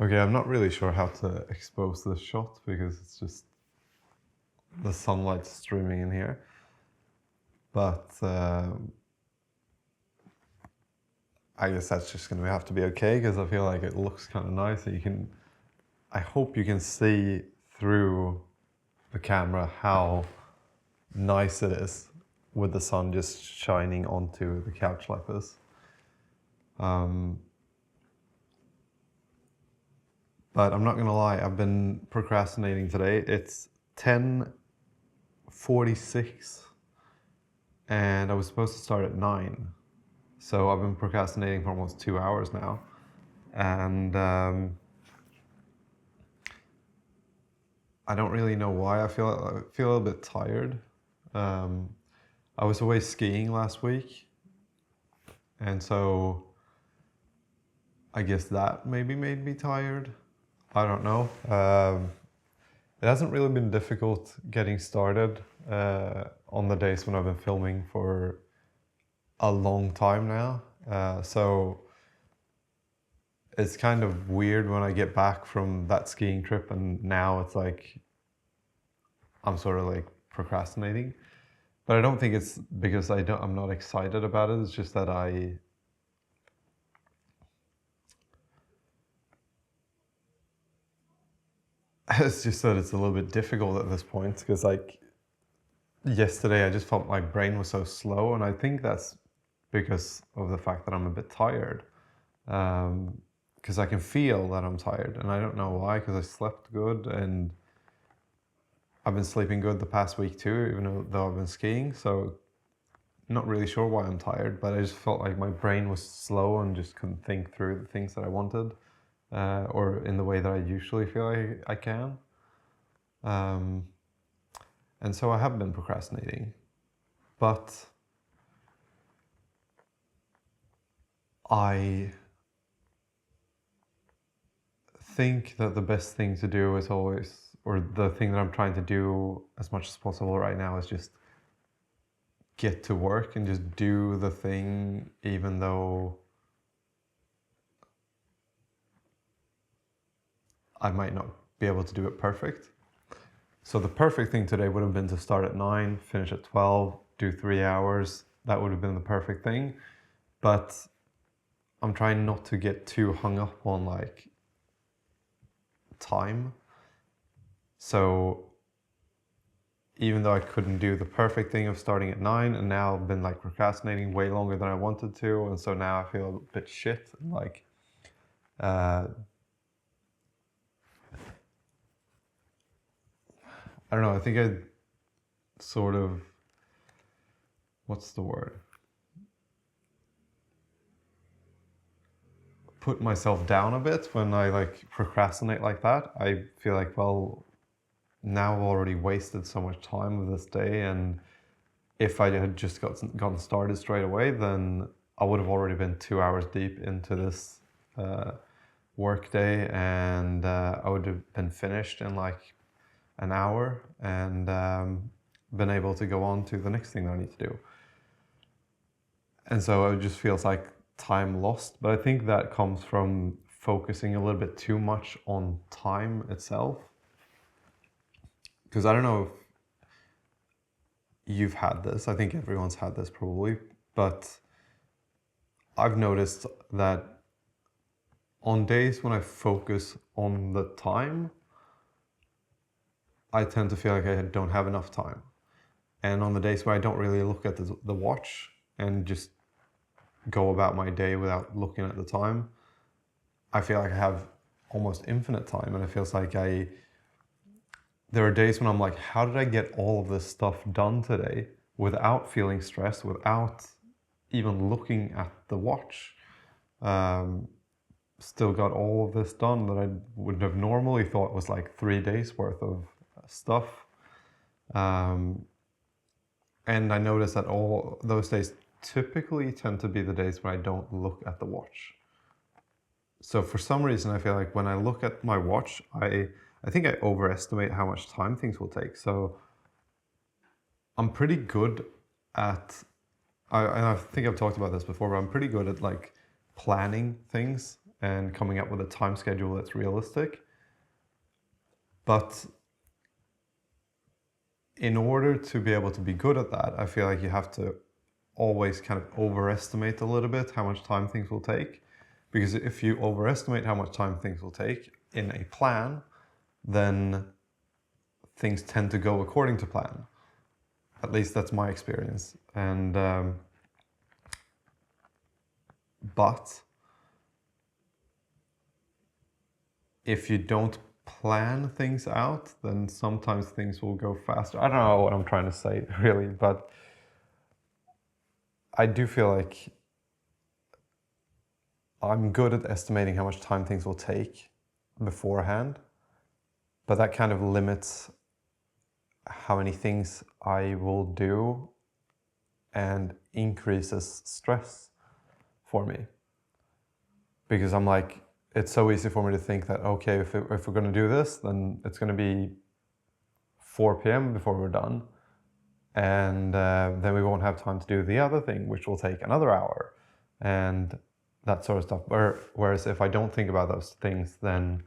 Okay, I'm not really sure how to expose this shot because it's just the sunlight streaming in here. But I guess that's just going to have to be okay because I feel like it looks kind of nice. And I hope you can see through the camera how nice it is with the sun just shining onto the couch like this. But I'm not gonna lie, I've been procrastinating today. It's 10:46 and I was supposed to start at 9. So I've been procrastinating for almost 2 hours now. And I don't really know why. I feel a little bit tired. I was away skiing last week, and so I guess that maybe made me tired. I don't know. It hasn't really been difficult getting started on the days when I've been filming for a long time now. So it's kind of weird when I get back from that skiing trip and now it's like I'm sort of like procrastinating. But I don't think it's because I'm not excited about it. It's just that it's just that it's a little bit difficult at this point because like yesterday I just felt my brain was so slow, and I think that's because of the fact that I'm a bit tired. Because I can feel that I'm tired, and I don't know why, because I slept good and I've been sleeping good the past week too, even though I've been skiing. So not really sure why I'm tired, but I just felt like my brain was slow and just couldn't think through the things that I wanted, or in the way that I usually feel like I can. And so I have been procrastinating, but I think that the best thing to do is always, or the thing that I'm trying to do as much as possible right now is just get to work and just do the thing, even though I might not be able to do it perfect. So the perfect thing today would have been to start at 9, finish at 12, do 3 hours. That would have been the perfect thing. But I'm trying not to get too hung up on like time. So even though I couldn't do the perfect thing of starting at 9, and now I've been like procrastinating way longer than I wanted to, and so now I feel a bit shit. Like, I don't know, I think I sort of, what's the word? Put myself down a bit when I like procrastinate like that. I feel like, well, now I've already wasted so much time with this day, and if I had just gotten started straight away, then I would have already been 2 hours deep into this work day, and I would have been finished in like an hour and been able to go on to the next thing that I need to do. And so it just feels like time lost, but I think that comes from focusing a little bit too much on time itself. Because I don't know if you've had this, I think everyone's had this probably, but I've noticed that on days when I focus on the time, I tend to feel like I don't have enough time. And on the days where I don't really look at the watch and just go about my day without looking at the time, I feel like I have almost infinite time, and it feels like there are days when I'm like, how did I get all of this stuff done today without feeling stressed, without even looking at the watch? Still got all of this done that I would have normally thought was like 3 days worth of stuff. And I notice that all those days typically tend to be the days when I don't look at the watch. So for some reason, I feel like when I look at my watch, I think I overestimate how much time things will take. So I'm pretty good at, and I think I've talked about this before, but I'm pretty good at like planning things and coming up with a time schedule that's realistic. But in order to be able to be good at that, I feel like you have to always kind of overestimate a little bit how much time things will take. Because if you overestimate how much time things will take in a plan, then things tend to go according to plan. At least that's my experience. And but if you don't plan things out, then sometimes things will go faster. I don't know what I'm trying to say really, but I do feel like I'm good at estimating how much time things will take beforehand, but that kind of limits how many things I will do and increases stress for me. Because I'm like, it's so easy for me to think that, okay, if we're going to do this, then it's going to be 4 p.m. before we're done. And then we won't have time to do the other thing, which will take another hour. And that sort of stuff. Whereas if I don't think about those things, then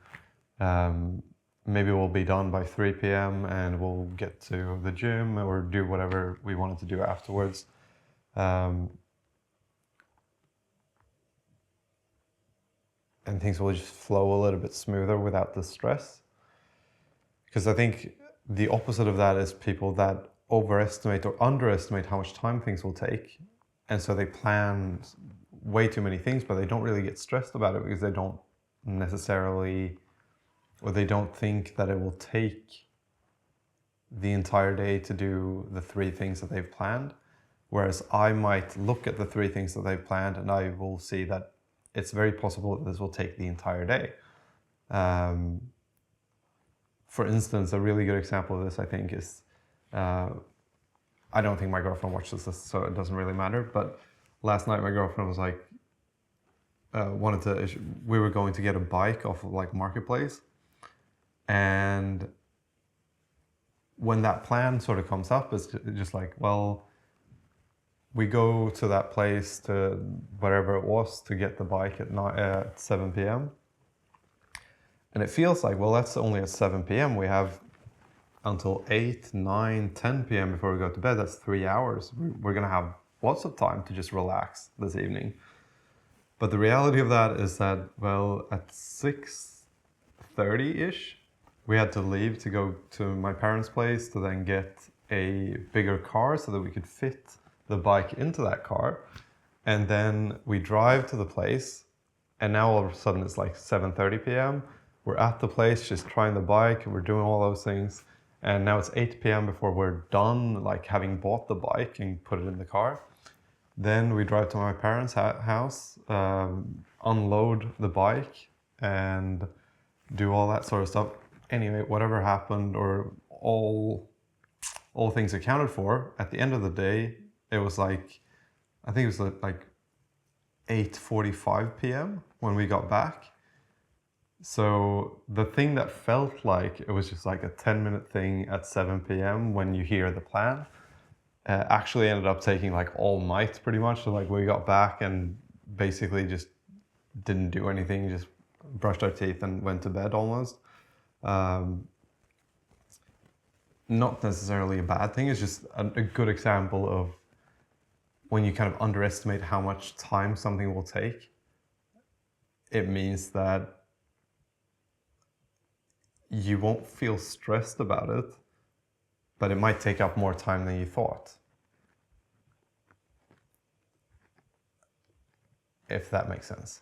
maybe we'll be done by 3 p.m. and we'll get to the gym or do whatever we wanted to do afterwards. And things will just flow a little bit smoother without the stress. Because I think the opposite of that is people that overestimate or underestimate how much time things will take. And so they plan way too many things, but they don't really get stressed about it because they don't necessarily, or they don't think that it will take the entire day to do the 3 things that they've planned. Whereas I might look at the 3 things that they've planned and I will see that it's very possible that this will take the entire day. For instance, a really good example of this, I think, is, I don't think my girlfriend watches this, so it doesn't really matter, but last night my girlfriend was like, we were going to get a bike off of like Marketplace, and when that plan sort of comes up, it's just like, well, we go to that place, to wherever it was, to get the bike at 7 p.m. And it feels like, well, that's only at 7 p.m. We have until 8, 9, 10 p.m. before we go to bed. That's 3 hours. We're going to have lots of time to just relax this evening. But the reality of that is that, well, at 6:30-ish, we had to leave to go to my parents' place to then get a bigger car so that we could fit the bike into that car. And then we drive to the place, and now all of a sudden it's like 7:30 p.m. We're at the place just trying the bike, and we're doing all those things. And now it's 8 p.m. before we're done, like having bought the bike and put it in the car. Then we drive to my parents' house, unload the bike, and do all that sort of stuff. Anyway, whatever happened, or all things accounted for, at the end of the day, it was like, I think it was like 8:45 p.m. when we got back. So the thing that felt like it was just like a 10-minute thing at 7 p.m. when you hear the plan, actually ended up taking like all night pretty much. So like we got back and basically just didn't do anything, just brushed our teeth and went to bed almost. Not necessarily a bad thing, it's just a good example of when you kind of underestimate how much time something will take. It means that you won't feel stressed about it, but it might take up more time than you thought. If that makes sense.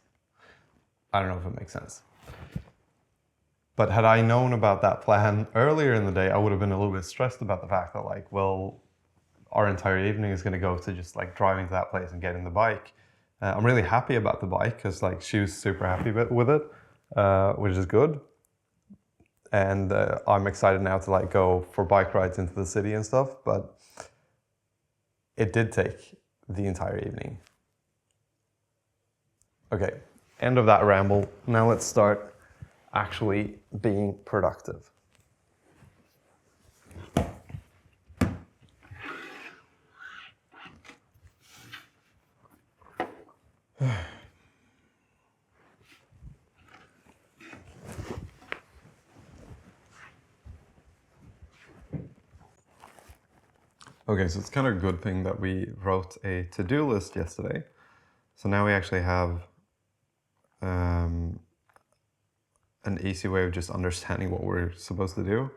I don't know if it makes sense. But had I known about that plan earlier in the day, I would have been a little bit stressed about the fact that like, well, our entire evening is going to go to just like driving to that place and getting the bike. I'm really happy about the bike because like she was super happy with it, which is good. And I'm excited now to like go for bike rides into the city and stuff, but it did take the entire evening. Okay, end of that ramble. Now let's start actually being productive. Okay, so it's kind of a good thing that we wrote a to-do list yesterday. So now we actually have an easy way of just understanding what we're supposed to do.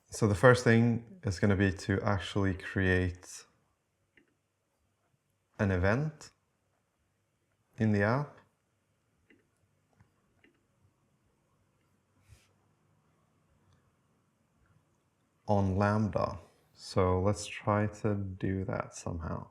So the first thing is going to be to actually create an event in the app. On lambda. So let's try to do that somehow.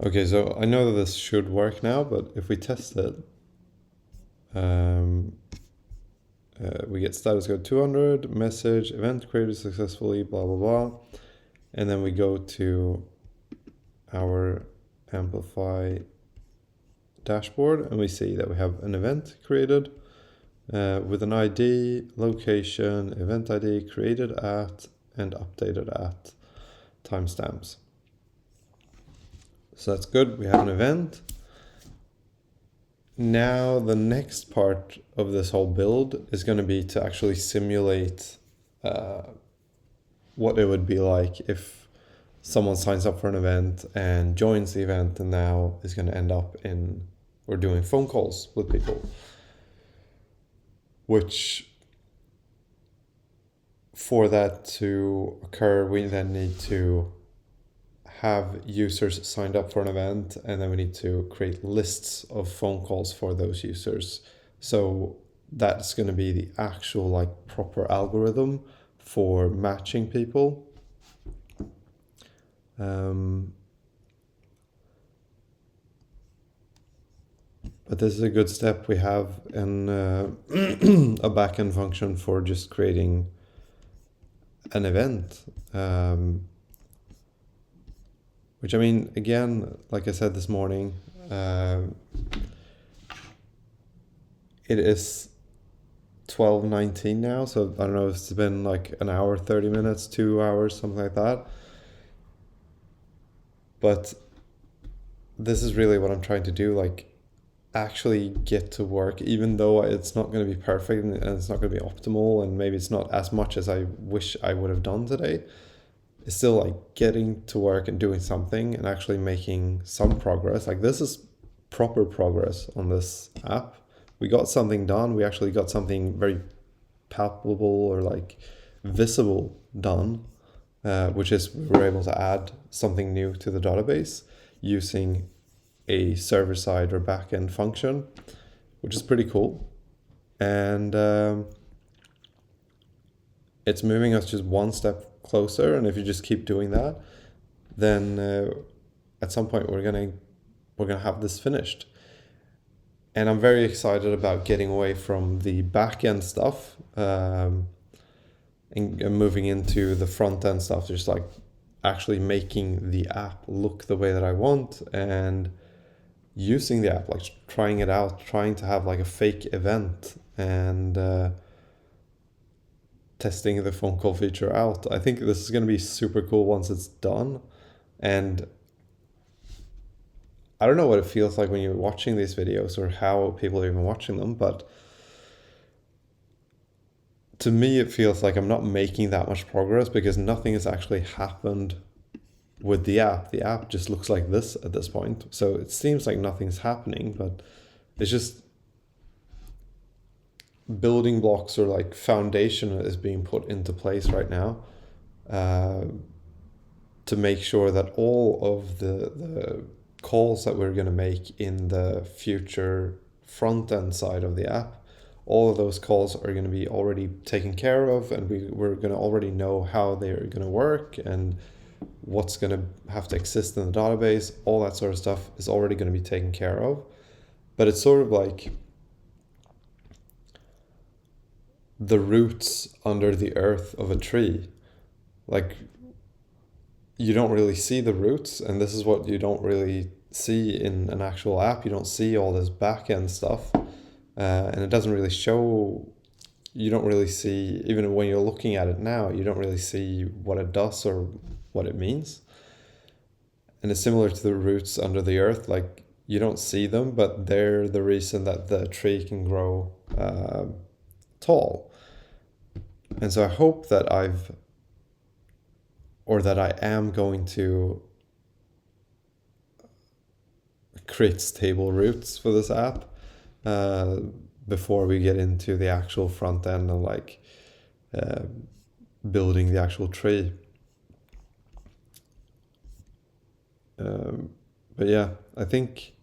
Okay, so I know that this should work now, but if we test it, we get status code 200, message, event created successfully, blah, blah, blah. And then we go to our Amplify dashboard and we see that we have an event created with an ID, location, event ID, created at, and updated at timestamps. So that's good. We have an event. Now the next part of this whole build is going to be to actually simulate what it would be like if someone signs up for an event and joins the event and now is going to end up in or doing phone calls with people, which for that to occur, we then need to have users signed up for an event, and then we need to create lists of phone calls for those users. So that's going to be the actual like proper algorithm for matching people. But this is a good step. We have an a backend function for just creating an event. Which, I mean, again, like I said this morning, it is 12:19 now, so I don't know if it's been like an hour, 30 minutes, 2 hours, something like that. But this is really what I'm trying to do, like actually get to work, even though it's not going to be perfect and it's not going to be optimal, and maybe it's not as much as I wish I would have done today. It's still like getting to work and doing something and actually making some progress. Like this is proper progress on this app. We got something done. We actually got something very palpable or like visible done, which is we were able to add something new to the database using a server-side or backend function, which is pretty cool. And it's moving us just one step closer, and if you just keep doing that, then at some point we're gonna have this finished. And I'm very excited about getting away from the back-end stuff and moving into the front-end stuff, just like actually making the app look the way that I want and using the app, like trying it out, trying to have like a fake event and testing the phone call feature out. I think this is going to be super cool once it's done. And I don't know what it feels like when you're watching these videos or how people are even watching them, but to me it feels like I'm not making that much progress because nothing has actually happened with the app. The app just looks like this at this point. So it seems like nothing's happening, but it's just building blocks or like foundation is being put into place right now to make sure that all of the calls that we're going to make in the future front end side of the app, all of those calls are going to be already taken care of, and we're going to already know how they're going to work and what's going to have to exist in the database. All that sort of stuff is already going to be taken care of. But it's sort of like the roots under the earth of a tree. Like you don't really see the roots, and this is what you don't really see in an actual app. You don't see all this back-end stuff, and it doesn't really show. You don't really see, even when you're looking at it now, you don't really see what it does or what it means. And it's similar to the roots under the earth. Like you don't see them, but they're the reason that the tree can grow tall. And so I hope that I am going to create stable roots for this app before we get into the actual front end and like building the actual tree. But yeah, I think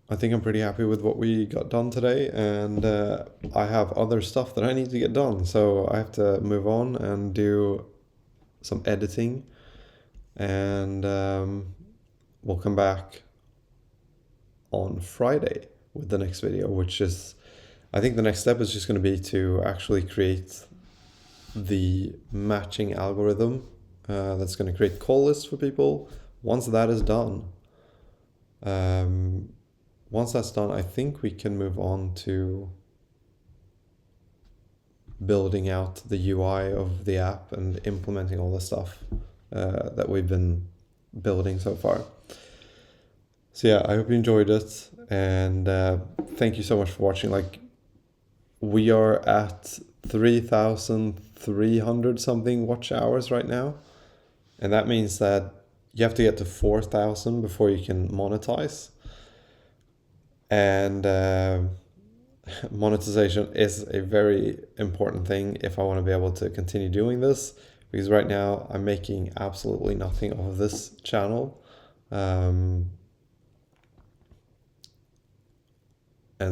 I'm pretty happy with what we got done today, and I have other stuff that I need to get done, so I have to move on and do some editing and we'll come back on Friday with the next video, which is, I think the next step is just going to be to actually create the matching algorithm that's going to create call lists for people. Once that is done, I think we can move on to building out the UI of the app and implementing all the stuff that we've been building so far. So yeah, I hope you enjoyed it, and thank you so much for watching. Like, we are at 3,300 something watch hours right now, and that means that you have to get to 4,000 before you can monetize. And monetization is a very important thing if I want to be able to continue doing this, because right now I'm making absolutely nothing off of this channel. And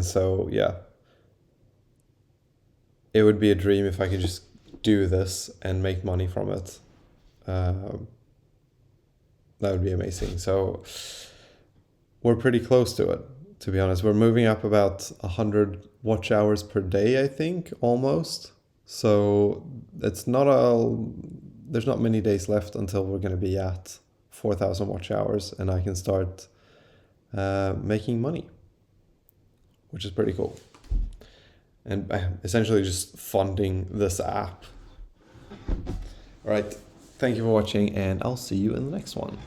so, yeah, it would be a dream if I could just do this and make money from it. That would be amazing. So we're pretty close to it, to be honest. We're moving up about 100 watch hours per day, I think, almost. So there's not many days left until we're going to be at 4,000 watch hours, and I can start making money, which is pretty cool. And essentially just funding this app. All right. Thank you for watching, and I'll see you in the next one.